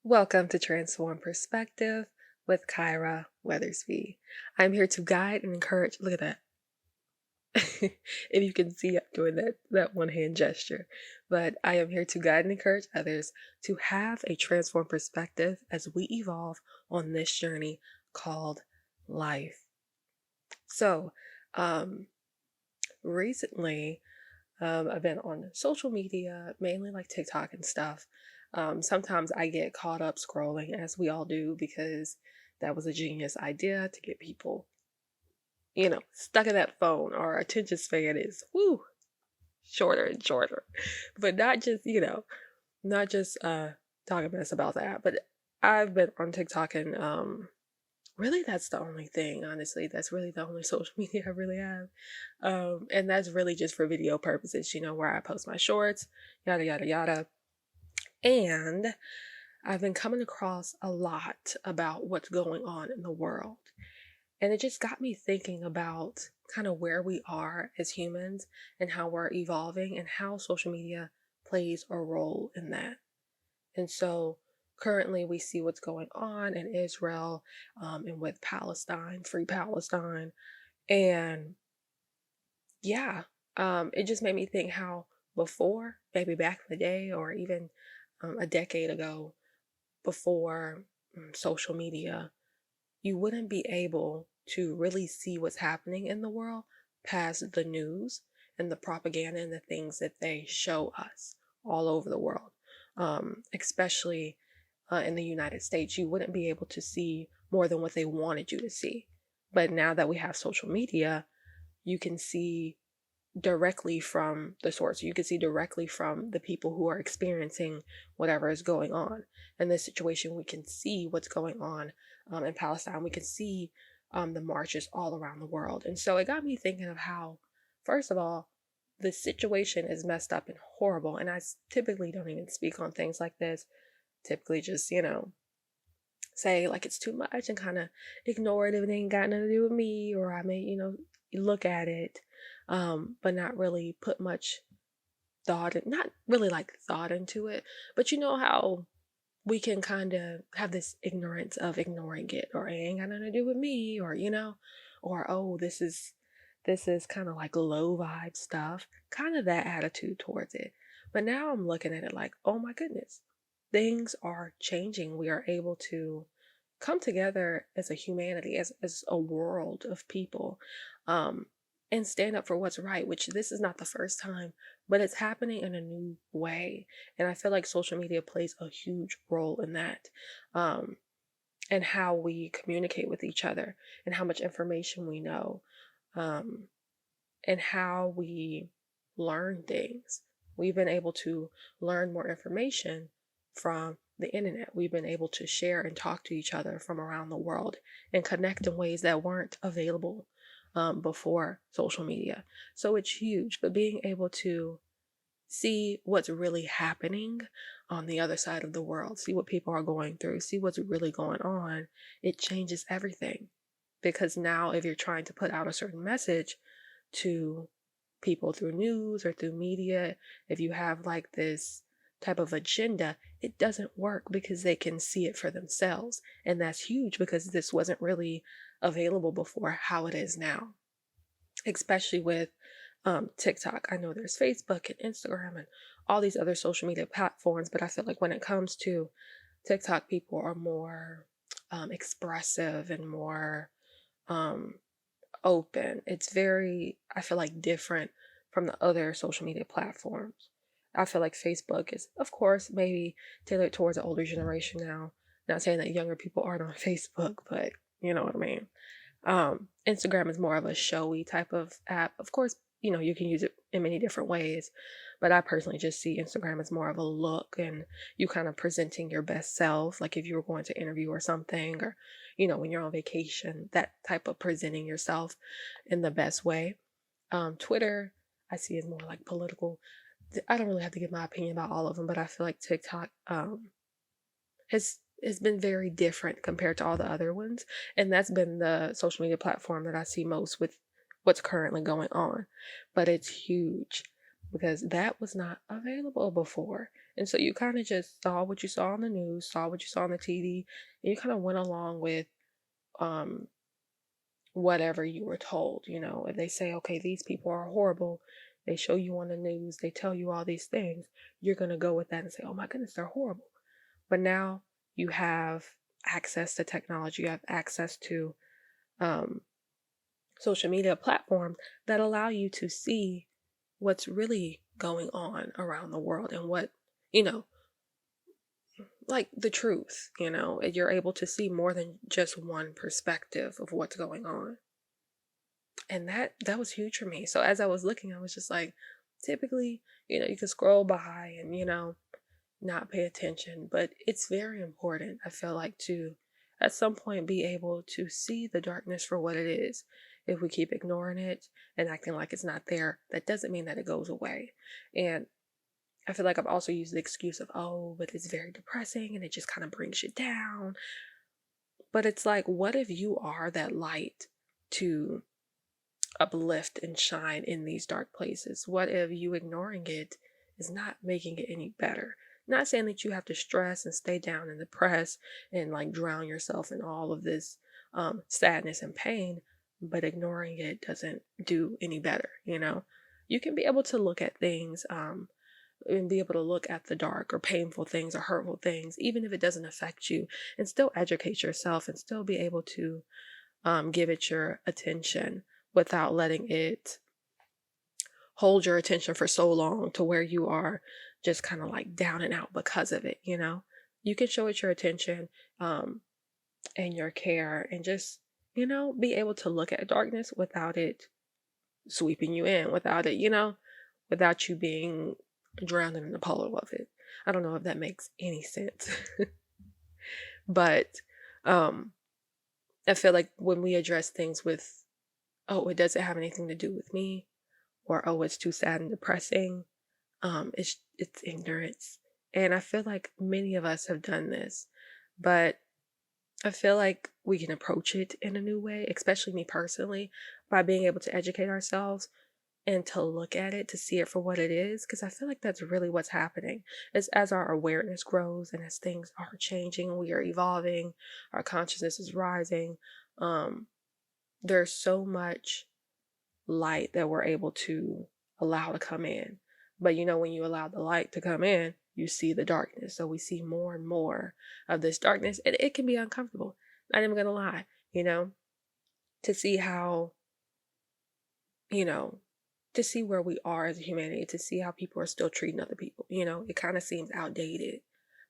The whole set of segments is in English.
Welcome to Transform Perspective with Kyra Weathersby. I'm here to guide and encourage. Look at that. If you can see, I'm doing that one hand gesture. But I am here to guide and encourage others to have a transformed perspective as we evolve on this journey called life. So, um, recently, I've been on social media, mainly like TikTok and stuff. Sometimes I get caught up scrolling, as we all do, because that was a genius idea to get people, stuck in that phone. Our attention span is shorter and shorter. But not just talking mess about that. But I've been on TikTok and really, that's the only thing, honestly. That's really the only social media I really have. And that's really just for video purposes, where I post my shorts, yada, yada, yada. And I've been coming across a lot about what's going on in the world. And it just got me thinking about kind of where we are as humans and how we're evolving and how social media plays a role in that. And so currently we see what's going on in Israel and with Palestine, free Palestine. And yeah, it just made me think how before, maybe back in the day or even a decade ago, before social media, you wouldn't be able to really see what's happening in the world past the news and the propaganda and the things that they show us all over the world, especially in the United States. You wouldn't be able to see more than what they wanted you to see. But now that we have social media, you can see directly from the source. You can see directly from the people who are experiencing whatever is going on. In this situation, we can see what's going on in Palestine. We can see the marches all around the world. And so it got me thinking of how, first of all, the situation is messed up and horrible. And I typically don't even speak on things like this. Typically just, say like it's too much and kind of ignore it if it ain't got nothing to do with me, or I may, look at it, but not really put much thought, not really like thought into it. But you know how we can kind of have this ignorance of ignoring it, or it ain't got nothing to do with me, or or oh, this is kind of like low vibe stuff, kind of that attitude towards it. But now I'm looking at it like, oh my goodness, things are changing. We are able to come together as a humanity, as a world of people, um, and stand up for what's right, which this is not the first time, but it's happening in a new way. And I feel like social media plays a huge role in that, and how we communicate with each other and how much information we know, um, and how we learn things. We've been able to learn more information from the internet. We've been able to share and talk to each other from around the world and connect in ways that weren't available before social media. So it's huge, but being able to see what's really happening on the other side of the world, see what people are going through, see what's really going on, it changes everything. Because now, if you're trying to put out a certain message to people through news or through media, if you have like this type of agenda, it doesn't work because they can see it for themselves. And that's huge because this wasn't really available before how it is now, especially with TikTok. I know there's Facebook and Instagram and all these other social media platforms, but I feel like when it comes to TikTok, people are more expressive and more um, open. It's very, I feel like, different from the other social media platforms. I feel like Facebook is, of course, maybe tailored towards an older generation now. Not saying that younger people aren't on Facebook, but you know what I mean. Instagram is more of a showy type of app. Of course, you can use it in many different ways, but I personally just see Instagram as more of a look and you kind of presenting your best self, like if you were going to interview or something, or, when you're on vacation, that type of presenting yourself in the best way. Twitter, I see as more like political. I don't really have to give my opinion about all of them, but I feel like TikTok, has been very different compared to all the other ones. And that's been the social media platform that I see most with what's currently going on. But it's huge. because that was not available before. And so you kind of just saw what you saw on the news, saw what you saw on the TV, and you kind of went along with um, whatever you were told. If they say, okay, these people are horrible, they show you on the news, they tell you all these things, you're going to go with that and say, oh my goodness, they're horrible. But now you have access to technology, you have access to um, social media platforms that allow you to see what's really going on around the world and what, you know, like the truth, and you're able to see more than just one perspective of what's going on. And that was huge for me. So as I was looking, I was just like, typically, you can scroll by and, not pay attention, but it's very important, I feel like, to at some point be able to see the darkness for what it is. If we keep ignoring it and acting like it's not there, that doesn't mean that it goes away. And I feel like I've also used the excuse of, oh, but it's very depressing and it just kind of brings you down. But it's like, what if you are that light to uplift and shine in these dark places? What if you ignoring it is not making it any better? Not saying that you have to stress and stay down and depressed and like drown yourself in all of this sadness and pain, but ignoring it doesn't do any better. You can be able to look at things and be able to look at the dark or painful things or hurtful things, even if it doesn't affect you, and still educate yourself and still be able to give it your attention without letting it hold your attention for so long to where you are just kind of like down and out because of it. You can show it your attention and your care, and just be able to look at darkness without it sweeping you in, without it without you being drowned in the puddle of it. I don't know if that makes any sense. But I feel like when we address things with, oh, it doesn't have anything to do with me, or oh, it's too sad and depressing, it's ignorance. And I feel like many of us have done this, but I feel like we can approach it in a new way, especially me personally, by being able to educate ourselves and to look at it, to see it for what it is. Because I feel like that's really what's happening. Is as our awareness grows and as things are changing, we are evolving, our consciousness is rising. There's so much light that we're able to allow to come in. But when you allow the light to come in, you see the darkness. So we see more and more of this darkness, and it can be uncomfortable. Not even gonna lie, to see how, to see where we are as a humanity, to see how people are still treating other people. It kind of seems outdated,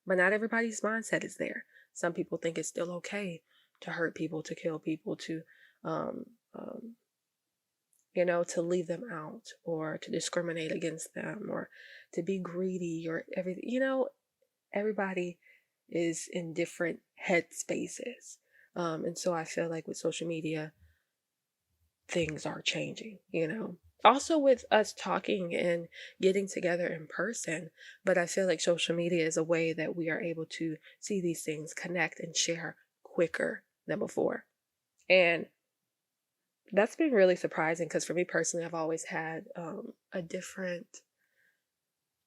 but not everybody's mindset is there. Some people think it's still okay to hurt people, to kill people, to um, um, to leave them out, or to discriminate against them, or to be greedy, or everything. Everybody is in different head spaces. And so I feel like with social media, things are changing, Also with us talking and getting together in person, but I feel like social media is a way that we are able to see these things, connect, and share quicker than before. And that's been really surprising because for me personally, I've always had a different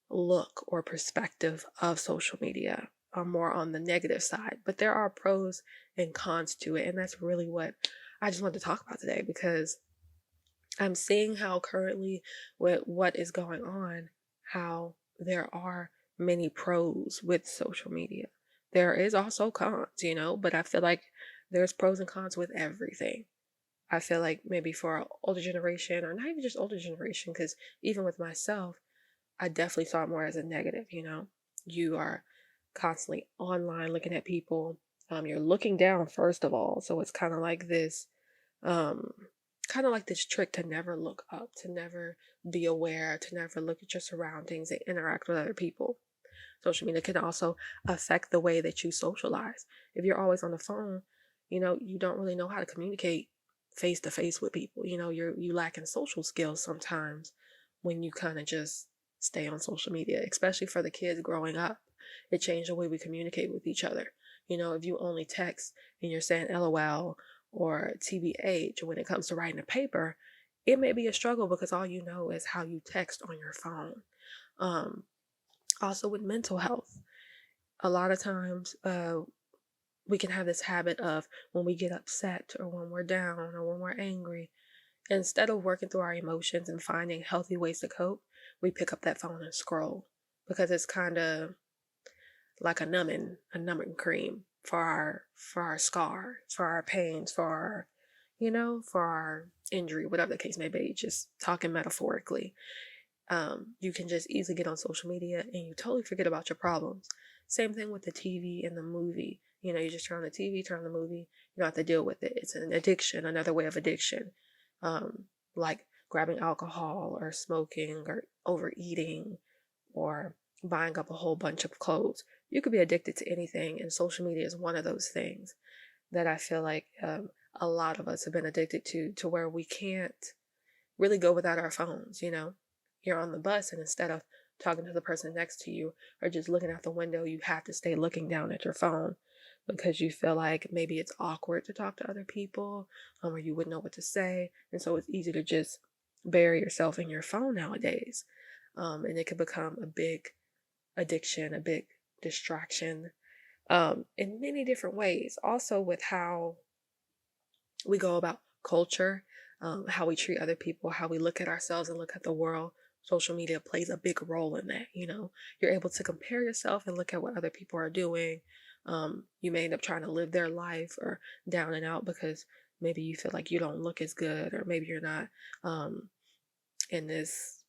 look or perspective of social media, more on the negative side. But there are pros and cons to it. And that's really what I just wanted to talk about today, because I'm seeing how currently with what is going on, how there are many pros with social media. There is also cons, but I feel like there's pros and cons with everything. I feel like maybe for an older generation, or not even just older generation, because even with myself, I definitely saw it more as a negative. You are constantly online looking at people. You're looking down first of all, so it's kind of like this, um, trick to never look up, to never be aware, to never look at your surroundings and interact with other people. Social media can also affect the way that you socialize. If you're always on the phone, you don't really know how to communicate face to face with people. You lack in social skills sometimes when you kind of just stay on social media, especially for the kids growing up. It changed the way we communicate with each other. If you only text and you're saying LOL or TBH when it comes to writing a paper, it may be a struggle because all you know is how you text on your phone. Um, Also with mental health, a lot of times we can have this habit of when we get upset or when we're down or when we're angry, instead of working through our emotions and finding healthy ways to cope, we pick up that phone and scroll because it's kind of like a numbing cream for our scars, for our pains, for our, for our injury, whatever the case may be, just talking metaphorically. You can just easily get on social media and you totally forget about your problems. Same thing with the TV and the movie. You just turn on the TV, turn on the movie, you don't have to deal with it. It's an addiction, another way of addiction. Um, like grabbing alcohol or smoking or overeating or buying up a whole bunch of clothes. You could be addicted to anything, and social media is one of those things that I feel like a lot of us have been addicted to where we can't really go without our phones. You're on the bus, and instead of talking to the person next to you or just looking out the window, you have to stay looking down at your phone because you feel like maybe it's awkward to talk to other people, or you wouldn't know what to say. And so it's easy to just bury yourself in your phone nowadays. And it can become a big addiction, a big distraction, in many different ways. Also, with how we go about culture, how we treat other people, how we look at ourselves and look at the world. Social media plays a big role in that. You're able to compare yourself and look at what other people are doing. You may end up trying to live their life or down and out because maybe you feel like you don't look as good, or maybe you're not in this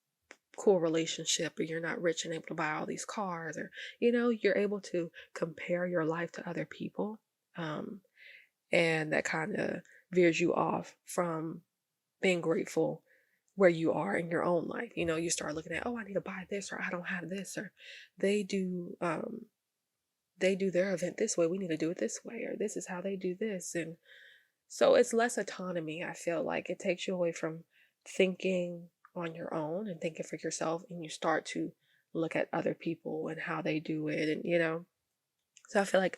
cool relationship, or you're not rich and able to buy all these cars, or you're able to compare your life to other people, and that kind of veers you off from being grateful where you are in your own life. You start looking at, oh, I need to buy this, or I don't have this, or they do they do their event this way, we need to do it this way, or this is how they do this. And so it's less autonomy. I feel like it takes you away from thinking on your own and thinking for yourself, and you start to look at other people and how they do it. And so I feel like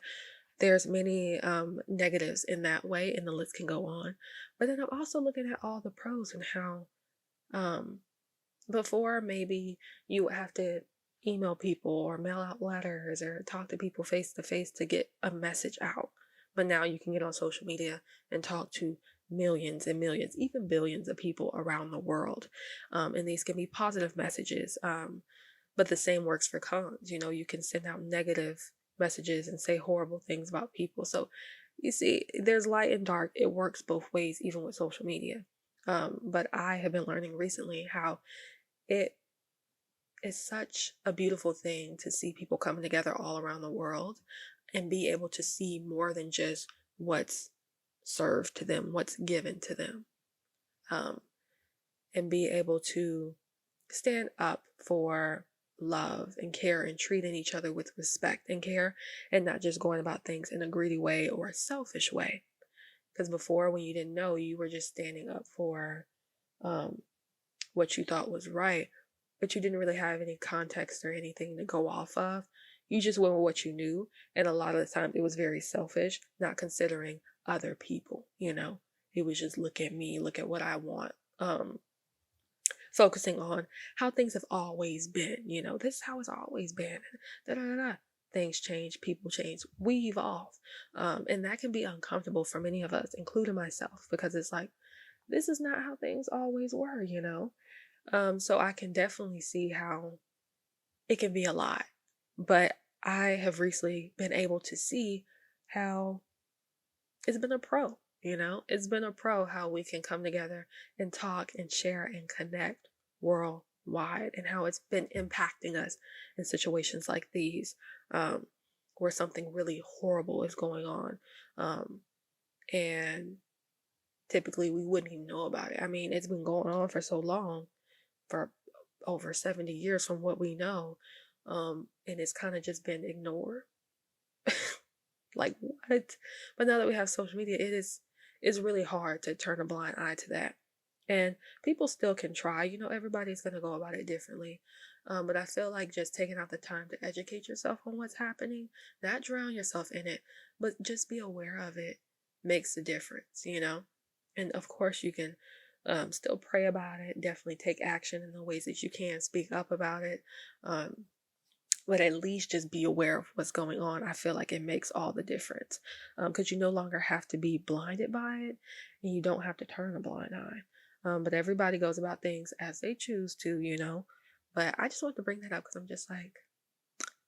there's many negatives in that way, and the list can go on. But then I'm also looking at all the pros and how um, before maybe you would have to email people or mail out letters or talk to people face to face to get a message out. But now you can get on social media and talk to millions and millions, even billions of people around the world. And these can be positive messages. But the same works for cons. You can send out negative messages and say horrible things about people. So you see, there's light and dark. It works both ways, even with social media. But I have been learning recently how it is such a beautiful thing to see people coming together all around the world and be able to see more than just what's served to them, what's given to them, um, and be able to stand up for love and care and treating each other with respect and care, and not just going about things in a greedy way or a selfish way. Because before, when you didn't know, you were just standing up for um, what you thought was right, but you didn't really have any context or anything to go off of. You just went with what you knew. And a lot of the time it was very selfish, not considering other people. It was just look at me, look at what I want. Focusing on how things have always been. This is how it's always been. Da, da, da, da. Things change, people change, we evolve. And that can be uncomfortable for many of us, including myself, because it's like, this is not how things always were. So I can definitely see how it can be a lot. But I have recently been able to see how it's been a pro. It's been a pro how we can come together and talk and share and connect worldwide, and how it's been impacting us in situations like these, where something really horrible is going on. And typically we wouldn't even know about it. I mean, it's been going on for so long, for over 70 years from what we know. And it's kind of just been ignored. Like, what? But now that we have social media, it's really hard to turn a blind eye to that. And people still can try. Everybody's going to go about it differently. But I feel like just taking out the time to educate yourself on what's happening, not drown yourself in it, but just be aware of it makes a difference. And of course, you can Still pray about it. Definitely take action in the ways that you can. Speak up about it. But at least just be aware of what's going on. I feel like it makes all the difference, because you no longer have to be blinded by it, and you don't have to turn a blind eye. But everybody goes about things as they choose to, But I just want to bring that up because I'm just like,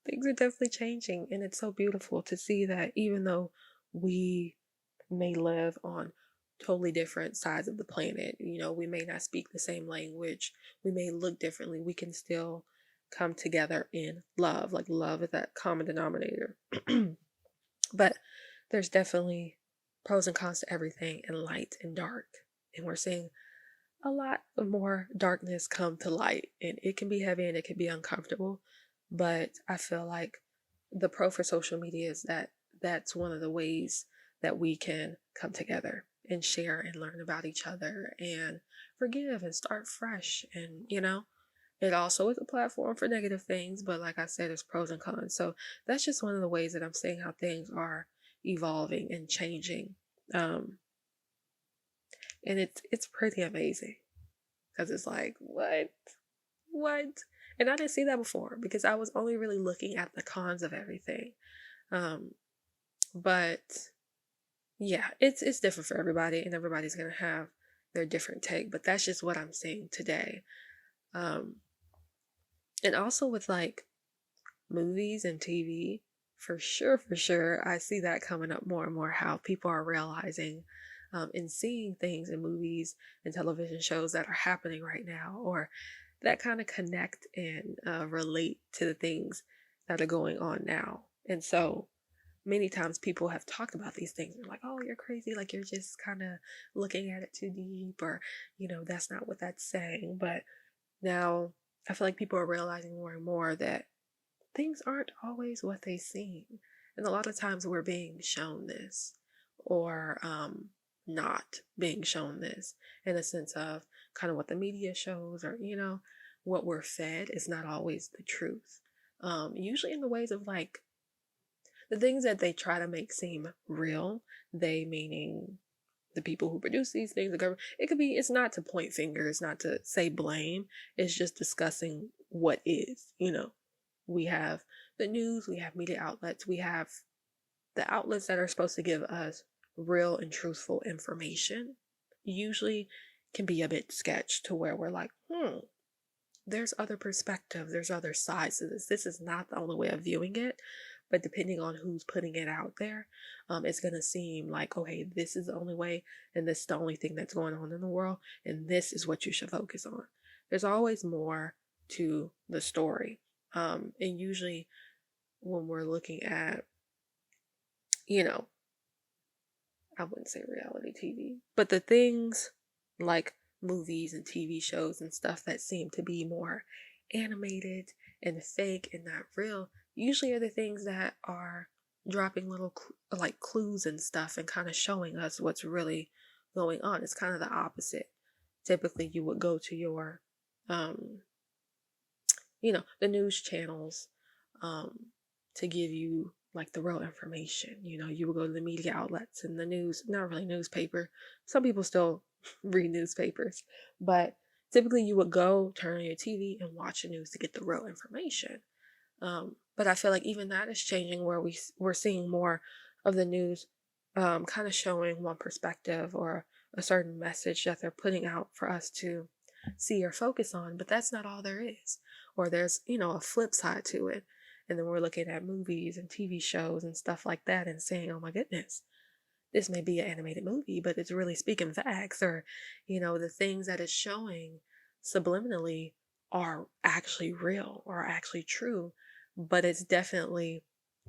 things are definitely changing, and it's so beautiful to see that even though we may live on totally different sides of the planet, we may not speak the same language, we may look differently, we can still come together in love. Like, love is that common denominator. But there's definitely pros and cons to everything, and light and dark. And we're seeing a lot of more darkness come to light, and it can be heavy and it can be uncomfortable. But I feel like the pro for social media is that that's one of the ways that we can come together and share and learn about each other and forgive and start fresh. And it also is a platform for negative things, but like I said, there's pros and cons. So that's just one of the ways that I'm seeing how things are evolving and changing. And it's pretty amazing, because it's like, what? And I didn't see that before because I was only really looking at the cons of everything. But yeah, it's different for everybody, and everybody's gonna have their different take. But that's just what I'm seeing today. And also with like movies and TV, for sure, I see that coming up more and more, how people are realizing and seeing things in movies and television shows that are happening right now, or that kind of connect and relate to the things that are going on now. And so many times people have talked about these things. They're like, oh, you're crazy. Like, you're just kind of looking at it too deep, or, that's not what that's saying. But now I feel like people are realizing more and more that things aren't always what they seem. And a lot of times we're being shown this, or not being shown this, in a sense of kind of what the media shows, or, what we're fed is not always the truth. Usually in the ways of like the things that they try to make seem real, they meaning the people who produce these things, the government. It's not to point fingers, not to say blame. It's just discussing what is. We have the news, we have media outlets, we have the outlets that are supposed to give us real and truthful information. Usually can be a bit sketched to where we're like, there's other perspectives, there's other sides to this. This is not the only way of viewing it. But depending on who's putting it out there, it's going to seem like, okay, this is the only way, and this is the only thing that's going on in the world, and this is what you should focus on. There's always more to the story. And usually when we're looking at, I wouldn't say reality TV, but the things like movies and TV shows and stuff that seem to be more animated and fake and not real, usually are the things that are dropping little like clues and stuff and kind of showing us what's really going on. It's kind of the opposite. Typically you would go to your the news channels to give you like the real information. You would go to the media outlets and the news, not really newspaper. Some people still read newspapers, but typically you would go turn on your TV and watch the news to get the real information. But I feel like even that is changing, where we're seeing more of the news kind of showing one perspective or a certain message that they're putting out for us to see or focus on, but that's not all there is. Or there's, a flip side to it. And then we're looking at movies and TV shows and stuff like that and saying, oh my goodness, this may be an animated movie, but it's really speaking facts. Or, the things that it's showing subliminally are actually real or actually true, but it's definitely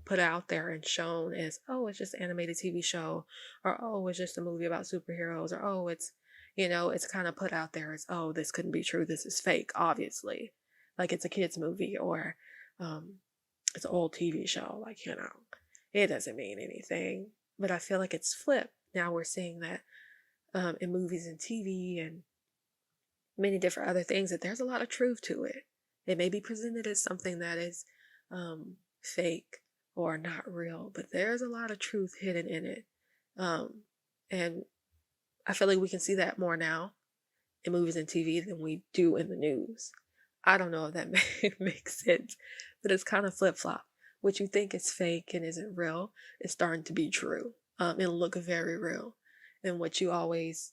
put out there and shown as, oh, it's just an animated TV show, or oh, it's just a movie about superheroes, or oh, it's kind of put out there as, oh, this couldn't be true, this is fake, obviously. Like, it's a kid's movie, or it's an old TV show. Like, it doesn't mean anything. But I feel like it's flipped. Now we're seeing that in movies and TV and many different other things, that there's a lot of truth to it. It may be presented as something that is fake or not real, but there's a lot of truth hidden in it. And I feel like we can see that more now. in movies and TV than we do in the news. I don't know if that makes sense, but it's kind of flip flop. What you think is fake and isn't real is starting to be true, and look very real. And what you always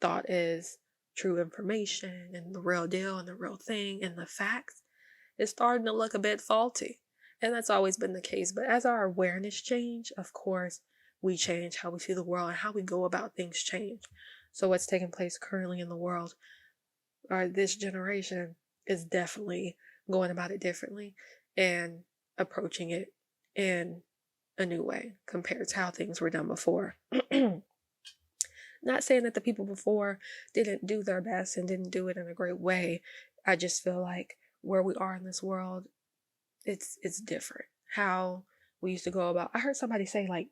thought is true information and the real deal and the real thing and the facts is starting to look a bit faulty. And that's always been the case. But as our awareness change, of course, we change how we see the world and how we go about things change. So what's taking place currently in the world, or this generation, is definitely going about it differently and approaching it in a new way compared to how things were done before. Not saying that the people before didn't do their best and didn't do it in a great way. I just feel like where we are in this world, it's different. How we used to go about. I heard somebody say like,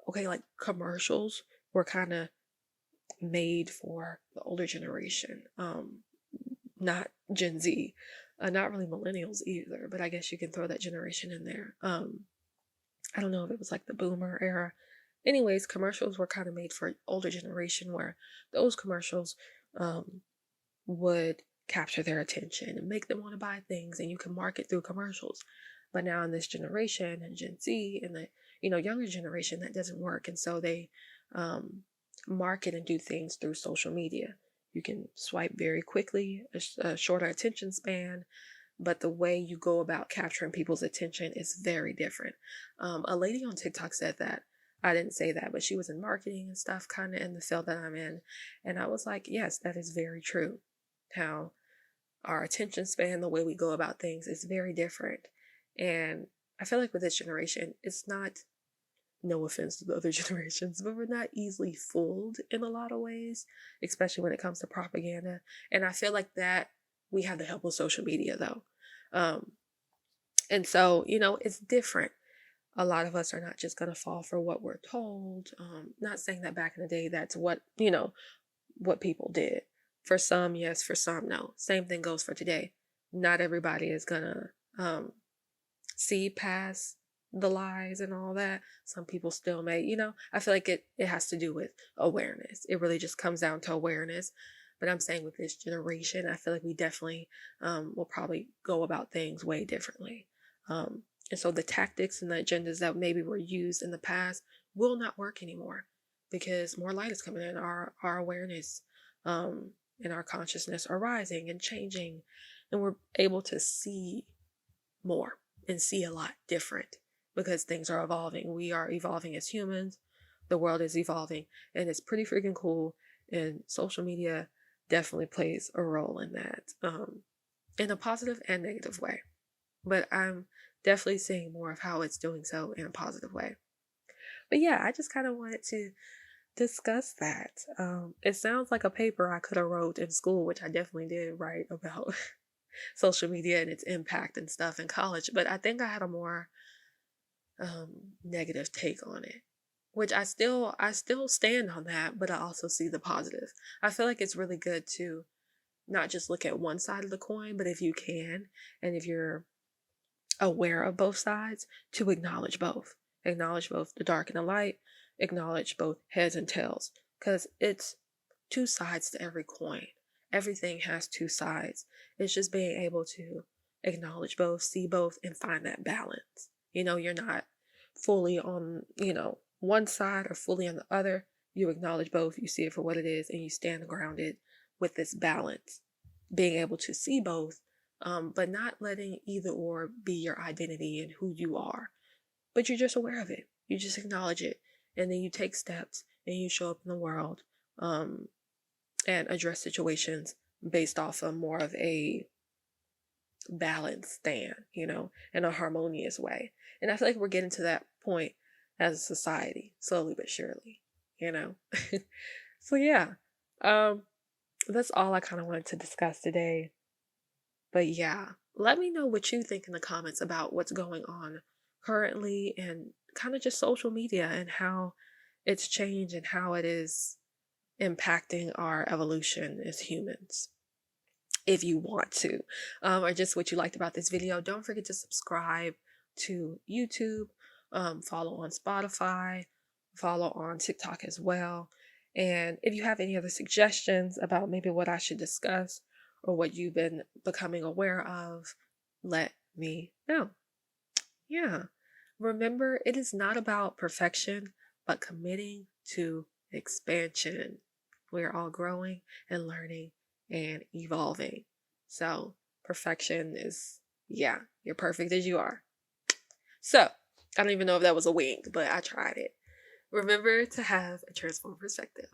okay, like commercials were kind of made for the older generation, not Gen Z, not really millennials either, but I guess you can throw that generation in there. I don't know if it was like the boomer era. Anyways, commercials were kind of made for older generation where those commercials would capture their attention and make them want to buy things, and you can market through commercials. But now in this generation and Gen Z and the younger generation, that doesn't work, and so they market and do things through social media. You can swipe very quickly, a shorter attention span, but the way you go about capturing people's attention is very different. A lady on TikTok said that. I didn't say that, but she was in marketing and stuff, kind of in the field that I'm in. And I was like, yes, that is very true. How our attention span, the way we go about things is very different. And I feel like with this generation, it's not, no offense to the other generations, but we're not easily fooled in a lot of ways, especially when it comes to propaganda. And I feel like that we have the help of social media though. And so, it's different. A lot of us are not just going to fall for what we're told. Not saying that back in the day, that's what people did. For some, yes, for some, no. Same thing goes for today. Not everybody is going to see past the lies and all that. Some people still may, I feel like it has to do with awareness. It really just comes down to awareness. But I'm saying with this generation, I feel like we definitely will probably go about things way differently. And so the tactics and the agendas that maybe were used in the past will not work anymore because more light is coming in. Our awareness and our consciousness are rising and changing, and we're able to see more and see a lot different because things are evolving. We are evolving as humans. The world is evolving, and it's pretty freaking cool. And social media definitely plays a role in that, in a positive and negative way. But I'm definitely seeing more of how it's doing so in a positive way. But yeah, I just kind of wanted to discuss that. It sounds like a paper I could have wrote in school, which I definitely did write about social media and its impact and stuff in college. But I think I had a more negative take on it, which I still stand on that, but I also see the positive. I feel like it's really good to not just look at one side of the coin, but if you can, and if you're aware of both sides, to acknowledge both. Acknowledge both the dark and the light, acknowledge both heads and tails, because it's two sides to every coin. Everything has two sides. It's just being able to acknowledge both, see both, and find that balance. You're not fully on, one side or fully on the other. You acknowledge both, you see it for what it is, and you stand grounded with this balance. Being able to see both, but not letting either or be your identity and who you are. But you're just aware of it. You just acknowledge it. And then you take steps and you show up in the world and address situations based off of more of a balanced stand, in a harmonious way. And I feel like we're getting to that point as a society, slowly but surely, So yeah, that's all I kind of wanted to discuss today. But yeah, let me know what you think in the comments about what's going on currently and kind of just social media and how it's changed and how it is impacting our evolution as humans. If you want to, or just what you liked about this video, don't forget to subscribe to YouTube, follow on Spotify, follow on TikTok as well. And if you have any other suggestions about maybe what I should discuss or what you've been becoming aware of, let me know. Yeah. Remember, it is not about perfection, but committing to expansion. We're all growing and learning and evolving. So, perfection is, yeah, you're perfect as you are. So, I don't even know if that was a wink, but I tried it. Remember to have a transformed perspective.